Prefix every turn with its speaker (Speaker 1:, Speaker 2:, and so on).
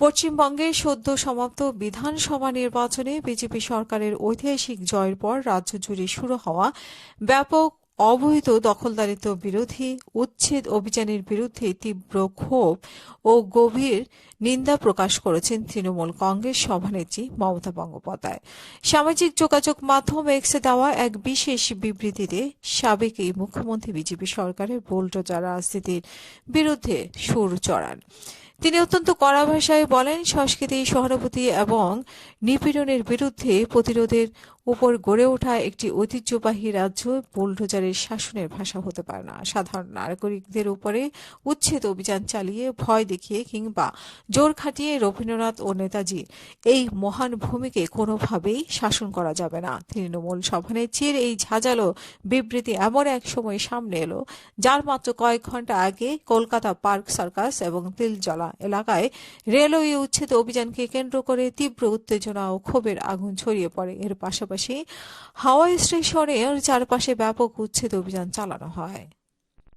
Speaker 1: পশ্চিমবঙ্গে সদ্য সমাপ্ত বিধানসভা নির্বাচনে বিজেপি সরকারের ঐতিহাসিক জয়ের পর রাজ্য জুড়ে শুরু হওয়া ব্যাপক অবৈধ দখলদারিত্ব বিরোধী উচ্ছেদ অভিযানের বিরুদ্ধে তীব্র ক্ষোভ ও গভীর নিন্দা প্রকাশ করেছেন তৃণমূল কংগ্রেস সভানেত্রী মমতা বন্দ্যোপাধ্যায়। সামাজিক যোগাযোগ মাধ্যম এক্সে দেওয়া এক বিশেষ বিবৃতিতে সাবেক এই মুখ্যমন্ত্রী বিজেপি সরকারের বোল্ডোজার রাজনীতির বিরুদ্ধে সুর চড়ান। তিনি অত্যন্ত কড়া ভাষায় বলেন, সংস্কৃতি, সহানুভূতি এবং নিপীড়নের বিরুদ্ধে প্রতিরোধের উপর গড়ে ওঠা একটি ঐতিহ্যবাহী রাজ্য বুলডোজারের শাসনের ভাষা হতে পারে না। সাধারণ নাগরিকদের উপরে উচ্ছেদ অভিযান চালিয়ে, ভয় দেখিয়ে কিংবা জোর খাটিয়ে রবীন্দ্রনাথ ও নেতাজির এই মহান ভূমিকে কোনোভাবেই শাসন করা যাবে না। তৃণমূল সভানেত্রীর এই ঝাঁঝালো বিবৃতি এমন এক সময় সামনে এলো, যার মাত্র কয়েক ঘন্টা আগে কলকাতা পার্ক সার্কাস এবং তিলজলা এলাকায় রেলওয়ে উচ্ছেদ অভিযানকে কেন্দ্র করে তীব্র উত্তেজনা ও ক্ষোভের আগুন ছড়িয়ে পড়ে। এর পাশাপাশি হাওড়া স্টেশনের চারপাশে ব্যাপক উচ্ছেদ অভিযান চালানো হয়।